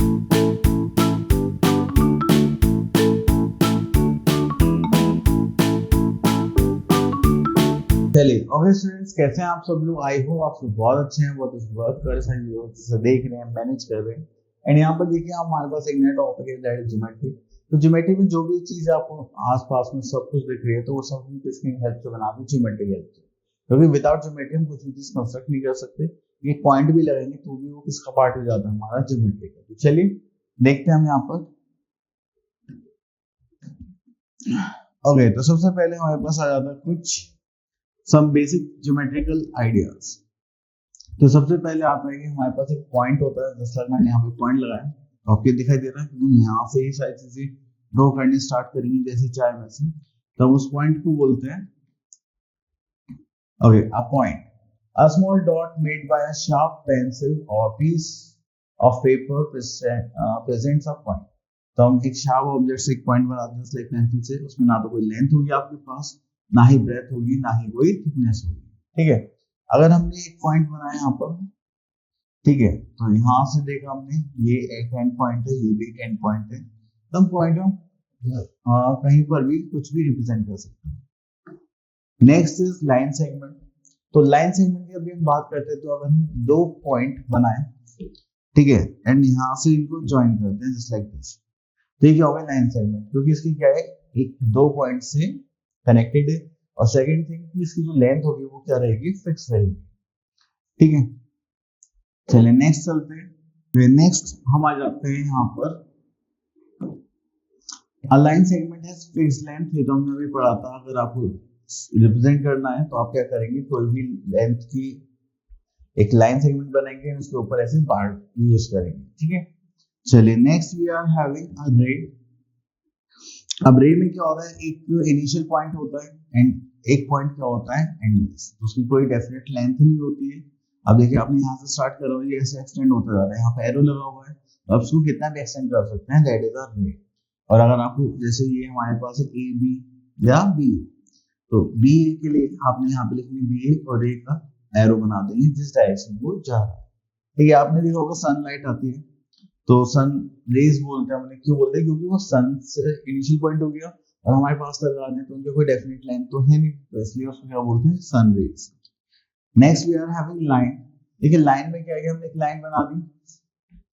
चलिए okay students, कैसे हैं आप सब लोग। आई होप आप सब बहुत अच्छे हैं, बहुत अच्छे वर्क कर रहे हैं, से देख रहे हैं, मैनेज कर रहे हैं। एंड यहाँ पर देखिए हमारे पास एक नया टॉपिक है, दैट इज ज्योमेट्री। तो ज्योमेट्री में जो भी चीज आपको आसपास में सब कुछ दिख रही है, तो वो सब हम किसकी हेल्प से बना दें, ज्योमेट्री की हेल्प से। क्योंकि विदाउट ज्योमेट्री हम कुछ भी चीज कंस्ट्रक्ट नहीं कर सकते। ये पॉइंट भी लगाएंगे तो भी वो किसका पार्ट हो जाता है, हमारा ज्योमेट्री का। तो चलिए देखते हैं हम यहाँ पर। ओके, तो सबसे पहले हमारे पास आ जाता है कुछ सम बेसिक ज्योमेट्रिकल आइडियाज। तो सबसे पहले आता है कि हमारे पास एक पॉइंट होता है, जैसा मैंने यहाँ पे पॉइंट लगाया, तो आपको दिखाई दे रहा है कि हम यहाँ से ही सारी चीजें ड्रॉ करने स्टार्ट करेंगे, जैसे चाहे वैसे। तो उस पॉइंट को बोलते हैं okay a point. A small dot made by a sharp pencil और piece of paper presents a point. तो हम एक शार्प ऑब्जेक्ट से एक पॉइंट बनाते हैं लाइक पेंसिल से। उसमें ना तो कोई लेंथ होगी आपके पास, ना ही ब्रेथ होगी, ना ही कोई थिकनेस होगी। ठीक है, अगर हमने एक पॉइंट बनाया यहाँ पर, ठीक है, तो यहाँ से देखा हमने ये एक एंड पॉइंट है, ये भी एक एंड पॉइंट है। तो हम पॉइंट कहीं पर भी कुछ भी रिप्रेजेंट कर सकते हैं। Next is line segment. तो लाइन सेगमेंट की अभी हम बात करते हैं। तो अगर हम दो पॉइंट बनाए, ठीक है, एंड यहाँ से इनको ज्वाइन करते हैं जस्ट लाइक दिस, तो ये क्या होगा, लाइन सेगमेंट। क्योंकि इसकी क्या है, एक दो पॉइंट से कनेक्टेड है। और सेकंड थिंग कि इसकी जो लेंथ होगी वो क्या रहेगी, फिक्स रहेगी। ठीक है, चलिए नेक्स्ट चलते हैं। नेक्स्ट हम आ जाते हैं यहाँ पर अ लाइन सेगमेंट है फिक्स्ड लेंथ। ये तो हमने अभी पढ़ा था। अगर आपको रिप्रेजेंट करना है तो आप क्या करेंगे, कोई भी लेंथ की एक लाइन सेगमेंट बनाएंगे, उसके ऊपर ऐसे बार यूज करेंगे। ठीक है, चलिए next we are having a ray. अब रे में क्या होता है, एक इनिशियल पॉइंट होता है एंड एक पॉइंट क्या होता है, एंडलेस। उसकी कोई डेफिनेट लेंथ नहीं होती है। अब देखिए आपने यहाँ से स्टार्ट करा हुआ है, ऐसे एक्सटेंड होता जा रहा है, यहाँ पे एरो लगा हुआ है, तो आप इसको कितना भी एक्सटेंड कर सकते हैं, दैट इज अ रे। और अगर आपको जैसे ये हमारे पास है ए बी या बी, तो बी के लिए आपने यहाँ पे लिखनी बी ए और रे का एरो बना देंगे जिस डायरेक्शन वो जा रहा है। ठीक है, आपने देखा होगा सनलाइट आती है तो सन रेज बोलते हैं। हमने क्यों बोलते हैं, क्योंकि वो सन से इनिशियल पॉइंट हो गया और हमारे पास लगा रहे हैं, तो उनका कोई डेफिनेट लाइन तो है नहीं, तो इसलिए उसको क्या बोलते हैं, sun rays. Next we are having line. देखिए लाइन में क्या है, हमने एक लाइन बना दी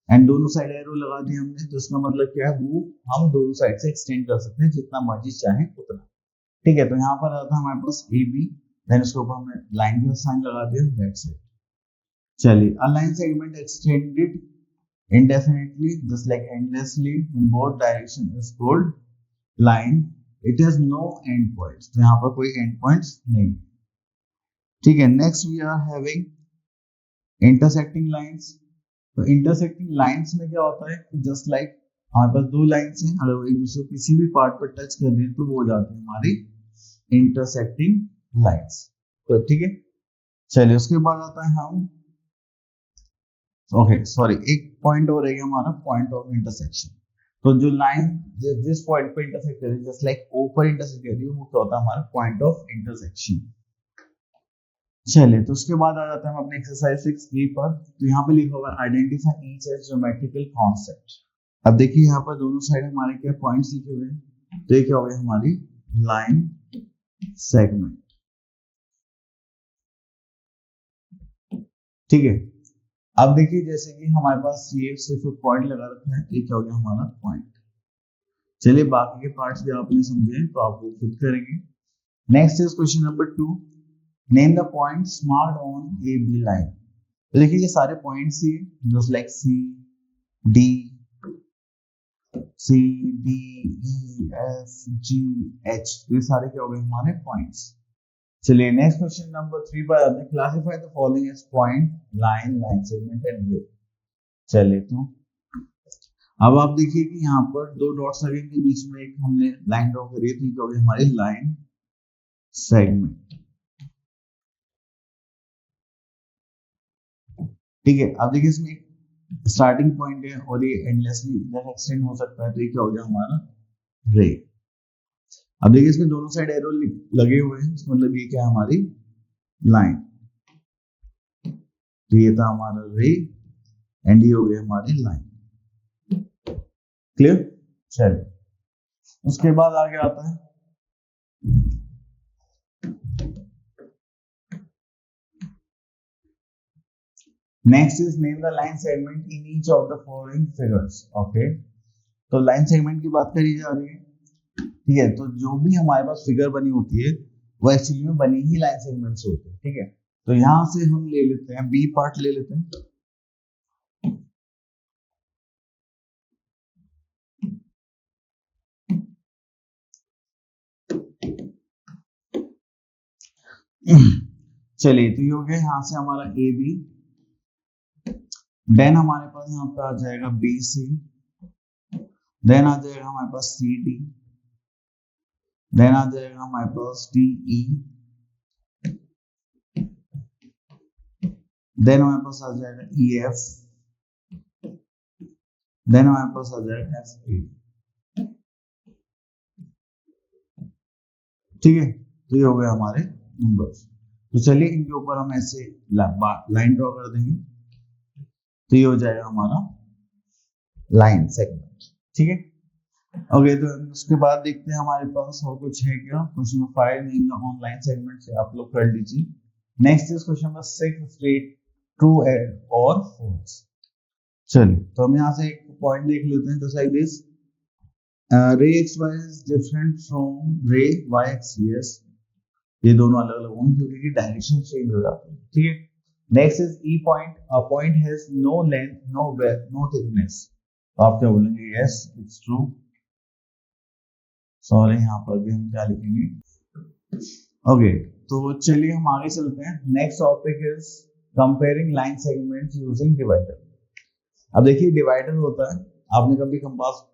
एंड दोनों साइड एरो लगा दी हमने, तो इसका मतलब क्या है, वो हम दोनों साइड से एक्सटेंड कर सकते हैं जितना मर्जी चाहे उतना। ठीक है, तो यहाँ पर आता है हमारे पास ए बी, देन उसके ऊपर हमने लाइन का साइन लगा दिया, दैट्स इट। चलिए a line segment extended indefinitely just like endlessly in both direction is called line. It has no end points, तो यहाँ पर कोई end points नहीं। ठीक है, next we are having intersecting lines। तो intersecting lines में क्या होता है, just like हमारे पास दो लाइन्स हैं, अगर वो एक दूसरे को किसी भी पार्ट पर टच कर रही है तो वो हो जाती है हमारी intersecting lines। तो ठीक है, चलिए उसके बाद आता है हम ओके सॉरी एक पॉइंट और रहेगा हमारा, पॉइंट ऑफ इंटरसेक्शन। तो जो लाइन जिस पॉइंट पे इंटरसेक्ट कर रही है, जस्ट लाइक ओ पर इंटरसेक्ट कर रही है, वो क्या होता है हमारा पॉइंट ऑफ इंटरसेक्शन। चलिए तो उसके बाद आ जाता है हम अपने एक्सरसाइज 6 पर। तो यहाँ पे लिखा हुआ है identify each as geometrical concept. अब देखिए यहाँ पर दोनों साइड हमारे क्या पॉइंट्स लिखे हुए हैं, तो ये क्या हो गया हमारी लाइन सेगमेंट। ठीक है, अब देखिए जैसे कि हमारे पास ये सिर्फ पॉइंट लगा रखा है, ये क्या हो गया हमारा पॉइंट। चलिए बाकी के पार्ट्स भी आपने समझे तो आप वो खुद करेंगे। Next is question number 2, name the points marked on A B line. तो देखिए ये सारे पॉइंट्स ही just like D C D E F G H, ये सारे क्या हो गए हमारे पॉइंट्स। चलिए नेक्स्ट क्वेश्चन नंबर 3 पर आते हैं, classify the following as point, line, line segment and way. चलिए तो अब आप देखिए कि यहाँ पर दो डॉट्स लगेंगे, बीच में एक हमने लाइन ड्रॉ करी थी, तो हमारी लाइन सेगमेंट। ठीक है, अब देखिए इसमें एक स्टार्टिंग पॉइंट है और ये एंडलेसली इधर एक्सटेंड हो सकता है, तो ये क्या हो गया हमारा रे। अब देखिए इसमें दोनों साइड एरो लगे हुए हैं, इसका मतलब ये क्या है हमारी लाइन। तो ये था हमारा रे एंड ये हो गया हमारी लाइन। क्लियर। चलिए उसके बाद आगे आता है next is name the line segment in each of the following figures. Okay, तो लाइन सेगमेंट की बात करी जा रही है, ठीक है। तो जो भी हमारे पास फिगर बनी होती है वो एक्चुअली में बनी ही लाइन सेगमेंट से होती है, ठीक है। तो यहां से हम ले लेते हैं बी पार्ट ले लेते हैं। चलिए तो ये हो गया यहां से हमारा ए बी, देन हमारे पास यहाँ पे आ जाएगा बी सी, देन आ जाएगा हमारे पास सी डी, देन आ जाएगा हमारे पास डी ई, देन हमारे पास आ जाएगा ई एफ, देन हमारे पास आ जाएगा एफ ए, ठीक है। तो ये हो गए हमारे नंबर्स। तो चलिए इनके ऊपर हम ऐसे लाइन ड्रॉ कर देंगे, तो ये हो जाएगा हमारा लाइन सेगमेंट, ठीक है। ओके, तो उसके बाद देखते हैं हमारे पास और कुछ है क्या। Question number 5 name the online segment से आप लोग कर लीजिए। Next is question number 6 state true और फॉल्स। चलिए तो हम यहाँ से एक पॉइंट देख लेते हैं, just like this ray X Y is different from ray Y X yes, ये दोनों अलग अलग होंगे क्योंकि डायरेक्शन चेंज हो जाती है, ठीक है। Next is a point, a point has no length no breadth no thickness, तो आप क्या बोलेंगे, यस इट्स ट्रू। सॉरी यहाँ पर भी हम क्या लिखेंगे, ओके। तो चलिए हम आगे चलते हैं। Next topic is comparing line segments using divider. अब देखिए डिवाइडर होता है, आपने कभी कंपास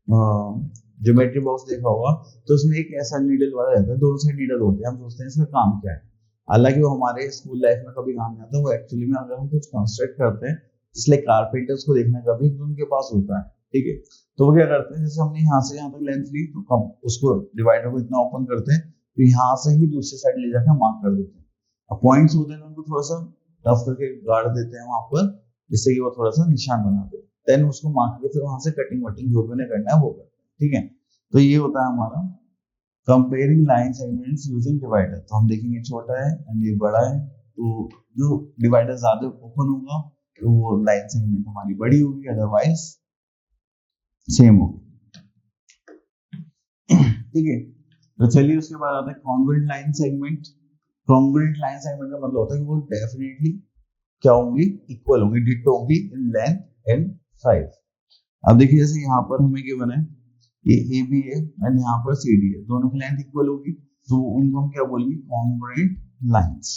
ज्योमेट्री बॉक्स देखा होगा, तो उसमें एक ऐसा नीडल वाला रहता है, दोनों साइड नीडल होते हैं, हम सोचते हैं इसका काम क्या है, हालांकि वो हमारे स्कूल लाइफ में कभी काम नहीं आता। वो एक्चुअली में अगर हम कुछ कंस्ट्रक्ट करते हैं, इसलिए कारपेंटर्स को देखना कभी तो उनके पास होता है, ठीक है। तो वो क्या करते हैं, जैसे हमने यहाँ से यहाँ तक लेंथ ली तो हम उसको डिवाइडर को इतना ओपन करते हैं तो यहाँ से ही दूसरी साइड ले जाकर मार्क कर देते हैं। अब पॉइंट्स होते हैं उनको थोड़ा सा रफ करके गाड़ देते हैं वहां पर, जिससे कि वो थोड़ा सा निशान बना दे, देन उसको मार्क करके फिर वहां से कटिंग वटिंग जो भी उन्हें करना है वो करते हैं, ठीक है। तो ये होता है हमारा comparing line segments using divider. तो हम देखेंगे छोटा है एंड ये बड़ा है, तो जो डिवाइडर ज्यादा ओपन होगा तो वो लाइन सेगमेंट हमारी बड़ी होगी, अदरवाइज सेम होगी, ठीक है। तो चलिए उसके बाद आता है congruent line segment. Congruent line segment का मतलब होता है कि वो डेफिनेटली क्या होंगी, इक्वल होंगी, डिटो होंगी इन लेंथ एंड साइज। अब देखिए जैसे यहाँ पर हमें गिवन है ये ए बी है एंड यहाँ पर सी डी है, दोनों की लेंथ इक्वल होगी, तो उनको हम क्या बोलेंगे, congruent lines.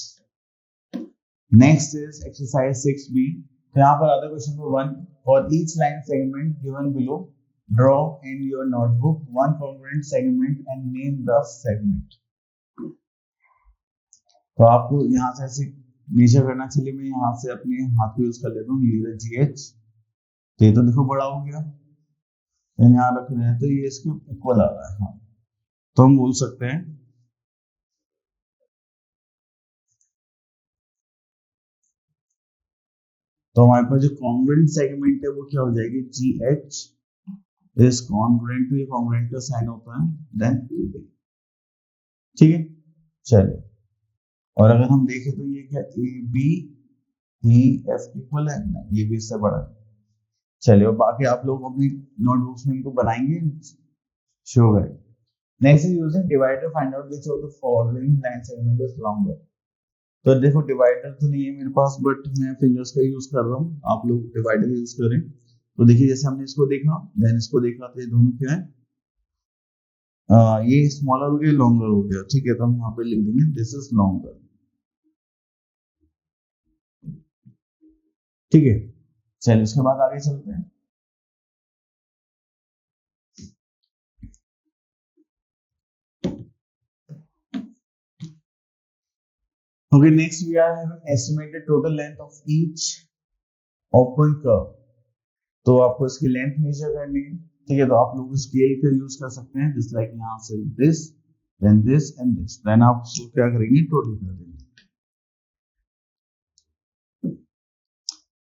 Next is exercise 6b। तो यहाँ पर आता है question number 1, for each line segment given below draw in your notebook one congruent segment and name the segment. तो आपको यहाँ से ऐसे नीचे करना, चलिए मैं यहाँ से अपने हाथ को यूज कर लेता हूँ, GH, तो ये तो देखो बड़ा हो गया, यहाँ रख रहे हैं तो ये इसके इक्वल आ रहा है, हाँ। तो हम बोल सकते हैं तो हमारे पास जो कॉन्ग्रुएंट सेगमेंट है वो क्या हो जाएगी, GH इज कॉन्ग्रुएंट टू, ये कॉन्ग्रुएंट का साइन होता है, देन AB, ठीक है। चलिए और अगर हम देखें तो ये क्या AB EF इक्वल है, नहीं ये भी इससे बड़ा है। चलिए और बाकी आप लोग अपनी नोटबुक्स में इनको बनाएंगे, शो है। Next is using divider find out which of the following line segment is longer. तो देखो डिवाइडर तो नहीं है मेरे पास, बट मैं फिंगर्स का यूज कर रहा हूँ, आप लोग डिवाइडर यूज करें। तो देखिए जैसे हमने इसको देखा देन इसको देखा, तो ये दोनों क्या है, ये स्मॉलर हो गया लॉन्गर हो गया, ठीक है। तो हम यहाँ पे लिख देंगे दिस इज लॉन्गर, ठीक है। चलिए उसके बाद आगे चलते हैं। Okay, next we are having estimated total length of each open curve. तो आपको इसकी लेंथ मेजर करनी है, ठीक है। तो आप लोग स्केल का यूज कर सकते हैं, जिस लाइक यहाँ से this then this and this, then आप उसको क्या करेंगे, टोटल कर देंगे।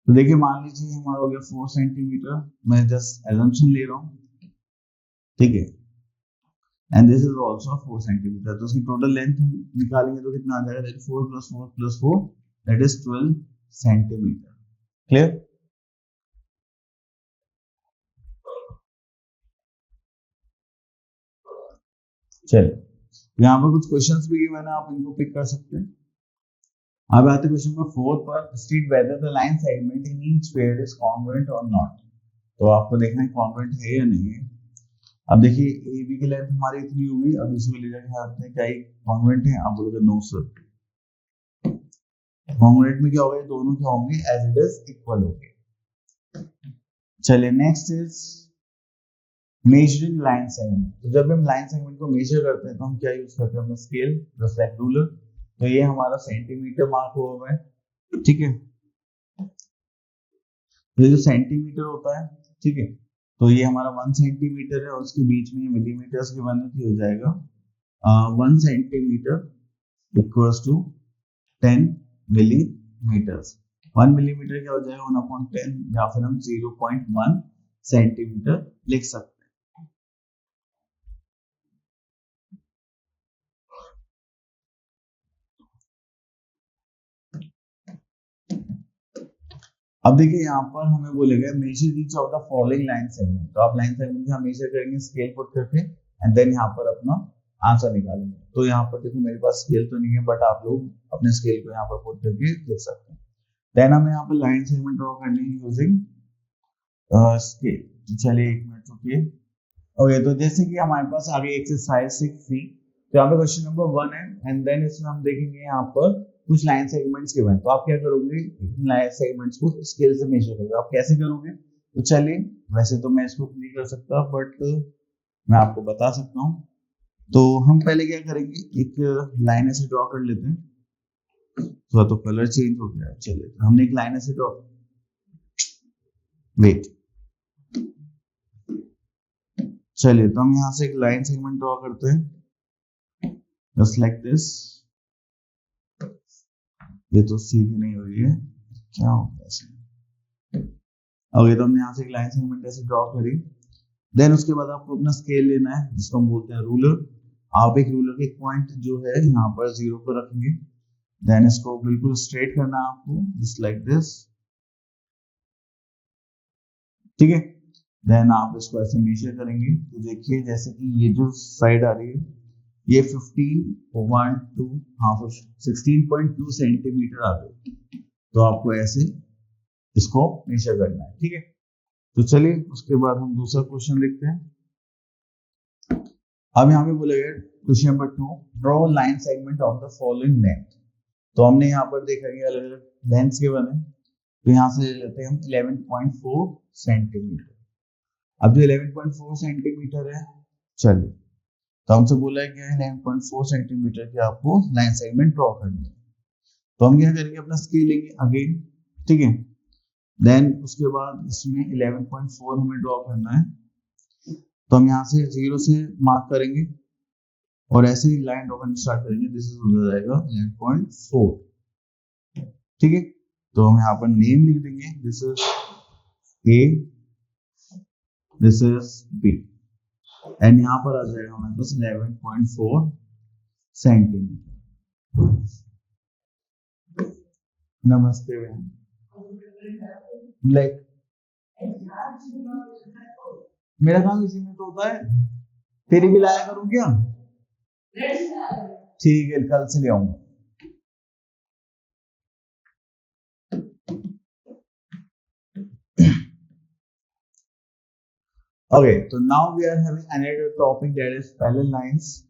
तो देखिए मान लीजिए हमारा हो गया 4 सेंटीमीटर, मैं जस्ट एजम्पशन ले रहा हूँ, ठीक है, and this is also 4 centimetre. तो उसकी टोटल लेंथ निकालेंगे तो कितना आ जाएगा, that 4 + 4 + 4 that is 12 centimetre. Clear? चलिए यहाँ पर कुछ क्वेश्चंस भी गिवन है, आप इनको पिक कर सकते हैं। अब आते क्वेश्चन नंबर 4 पर, state whether the line segment in each pair is congruent और नॉट। तो आपको देखना है कॉन्ग्रुएंट है या नहीं है। अब देखिए ए बी की लेंथ हमारी इतनी होगी, अब इसको ले जाके हाथ में क्या कॉन्ग्रुएंट है, आप बोलोगे नो सर। कॉन्ग्रुएंट में क्या होगा, दोनों क्या होंगे, एज इट इज इक्वल होंगे। चलिए next is measuring line segment. तो जब हम लाइन सेगमेंट को मेजर करते हैं तो हम क्या यूज करते हैं, स्केल जस्ट लाइक रूलर। तो ये हमारा सेंटीमीटर मार्क हुआ है, ठीक है। ये जो सेंटीमीटर होता है, ठीक है, तो ये हमारा 1 सेंटीमीटर है और उसके बीच में मिलीमीटर्स की वैल्यू हो जाएगा 1 centimetre equals to 10 millimetres. 1 millimetre क्या हो जाएगा, 1/10, या फिर हम 0.1 सेंटीमीटर लिख सकते हैं। अब देखिए यहाँ पर हमें बोलेगा measure each of the following line segment. तो आप लाइन सेगमेंट का मेजर करेंगे स्केल पुट करके, एंड देन यहाँ पर अपना आंसर निकालेंगे। तो यहाँ पर देखो मेरे पास स्केल तो नहीं है, बट आप लोग अपने स्केल को यहाँ पर पुट करके लिख सकते हैं। देन हमें यहाँ पर लाइन सेगमेंट ड्रॉ करनी है यूजिंग स्केल। चलिए 1 मिनट रुकिए। ओके, तो जैसे कि हमारे पास आगे एक्सरसाइज 6C, तो यहाँ पे क्वेश्चन नंबर 1 है, एंड देन इसमें हम देखेंगे यहाँ पर कुछ लाइन सेगमेंट्स गिवन। तो आप क्या करोगे, लाइन सेगमेंट्स को स्केल से मेजर करोगे। आप कैसे करोगे, तो चलिए, वैसे तो मैं इसको नहीं कर सकता, बट मैं आपको बता सकता हूँ। तो हम पहले क्या करेंगे, एक लाइन ऐसे ड्रॉ कर लेते हैं। तो कलर चेंज हो गया, चलिए तो हमने एक लाइन ऐसे ड्रॉ, वेट, चलिए तो हम यहाँ से एक लाइन सेगमेंट ड्रॉ करते हैं जस्ट लाइक दिस। ये तो सीधी नहीं हो रही है, क्या हो गया इसमें। ओके, तो हमने यहाँ से एक लाइन सेगमेंट ऐसे ड्रॉ करी। देन उसके बाद आपको अपना स्केल लेना है जिसको हम बोलते हैं रूलर। आप एक रूलर के पॉइंट जो है यहाँ पर 0 पर रखेंगे। देन इसको बिल्कुल स्ट्रेट करना है आपको, जस्ट लाइक दिस, ठीक है। देन आप इसको ऐसे मेजर करेंगे। तो देखिए जैसे कि ये जो साइड आ रही है ये 16.2 सेंटीमीटर आ गई। तो आपको ऐसे इसको मेजर करना है, ठीक है। तो चलिए उसके बाद हम दूसरा क्वेश्चन लिखते हैं। अब यहाँ पे बोला गया question number 2, draw line segment of the following length. तो हमने यहाँ पर देखा कि अलग अलग लेंथ्स के बने, तो यहाँ से ले लेते हैं हम 11.4 सेंटीमीटर। अब जो 11.4 सेंटीमीटर है, चलिए तो हमसे बोला है कि 11.4 सेंटीमीटर की आपको लाइन सेगमेंट ड्रॉ करनी है। तो हम क्या करेंगे, अपना स्केल लेंगे अगेन, ठीक है। देन उसके बाद इसमें 11.4 हमें ड्रॉ करना है। तो हम यहाँ से 0 से मार्क करेंगे और ऐसे ही लाइन ड्रॉ करना स्टार्ट करेंगे। दिस इज हो जाएगा 11.4, ठीक है। तो हम यहाँ पर नेम लिख देंगे, this is A, this is B, and यहाँ पर आ जाएगा हमारे पास 11.4 सेंटीमीटर। नमस्ते बहन। ब्लैक मेरा काम इसी में तो होता है, तेरी भी लाया करूं क्या? ठीक है, कल से ले आऊंगा। Okay, so now we are having another topic, that is parallel lines.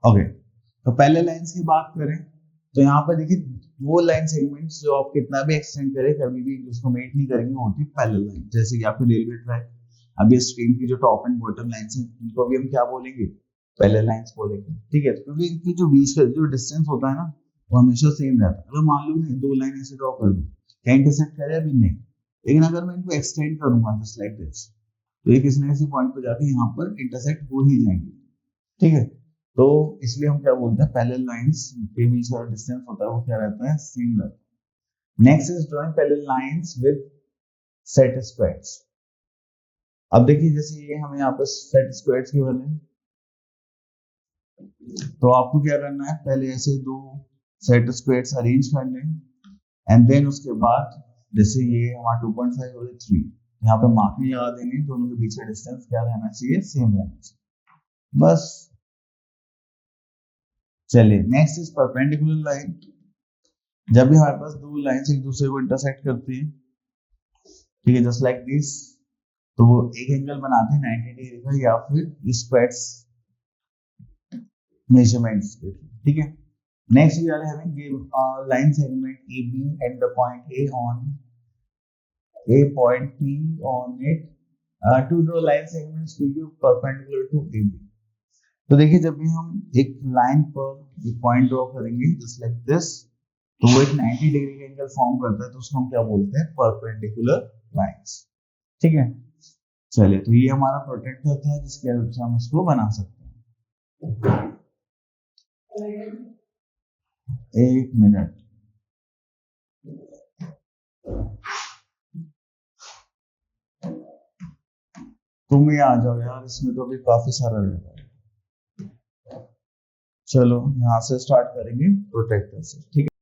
Okay, तो पैरेलल लाइंस की बात करें तो यहाँ पर देखिए वो लाइन सेगमेंट्स जो आप कितना भी एक्सटेंड करें कभी भी उसको मेट नहीं करेंगे, होती है पैरेलल लाइन। जैसे कि आपके रेलवे ट्रैक, अभी स्ट्रीम की जो टॉप एंड बॉटम लाइंस हैं उनको भी हम क्या बोलेंगे, पैरेलल लाइंस बोलेंगे, ठीक है। क्योंकि इनकी जो बीच का जो डिस्टेंस होता है ना वो हमेशा सेम रहता है। अगर मान लो मैं 2 लाइन ऐसे ड्रॉ कर दूं, क्या इंटरसेक्ट करे अभी नहीं, लेकिन अगर मैं इनको एक्सटेंड करूंगा जस्ट लाइक दिस, तो ये किसी न किसी पॉइंट पर जाके यहाँ पर इंटरसेक्ट हो ही जाएंगे, ठीक है। तो इसलिए हम क्या बोलते हैं, पैरेलल लाइंस के बीच का डिस्टेंस होता है वो क्या रहता है, सेम रहता है। Next is drawing parallel lines with set squares. अब देखिए जैसे ये हमें यहाँ पर सेट स्क्वायर्स की बने, तो आपको क्या करना है, पहले ऐसे दो सेट स्क्वायर्स अरेंज करने, एंड देन उसके बाद जैसे ये हमारा 2.5 और 3 यहाँ पे मार्किंग लगा देंगे, दोनों के बीच का डिस्टेंस क्या रहना चाहिए, सेम रहना चाहिए बस। चलिए नेक्स्ट इज परपेंडिकुलर लाइन। जब भी हमारे पास दो लाइंस एक दूसरे को इंटरसेक्ट करती है, ठीक है, जस्ट लाइक दिस, तो वो एक एंगल बनाते हैं 90 डिग्री का या फिर स्क्वायर्स मेजरमेंट्स के, ठीक है। Next we are having line segment AB at the point A on a point P on it to draw line segments PQ perpendicular to AB। तो देखिए जब भी हम एक लाइन पर एक पॉइंट ड्रॉ करेंगे जस्ट लाइक दिस, तो वो एक 90 डिग्री का एंगल फॉर्म करता है, तो उसको हम क्या बोलते हैं, परपेंडिकुलर लाइंस, ठीक है। चलिए तो ये हमारा प्रोटेक्टर था जिसके हेल्प से हम इसको बना सकते हैं। एक मिनट, तुम ये आ जाओ यार, इसमें तो भी काफी सारा रहता है। चलो यहाँ से स्टार्ट करेंगे प्रोटेक्टर से, ठीक है।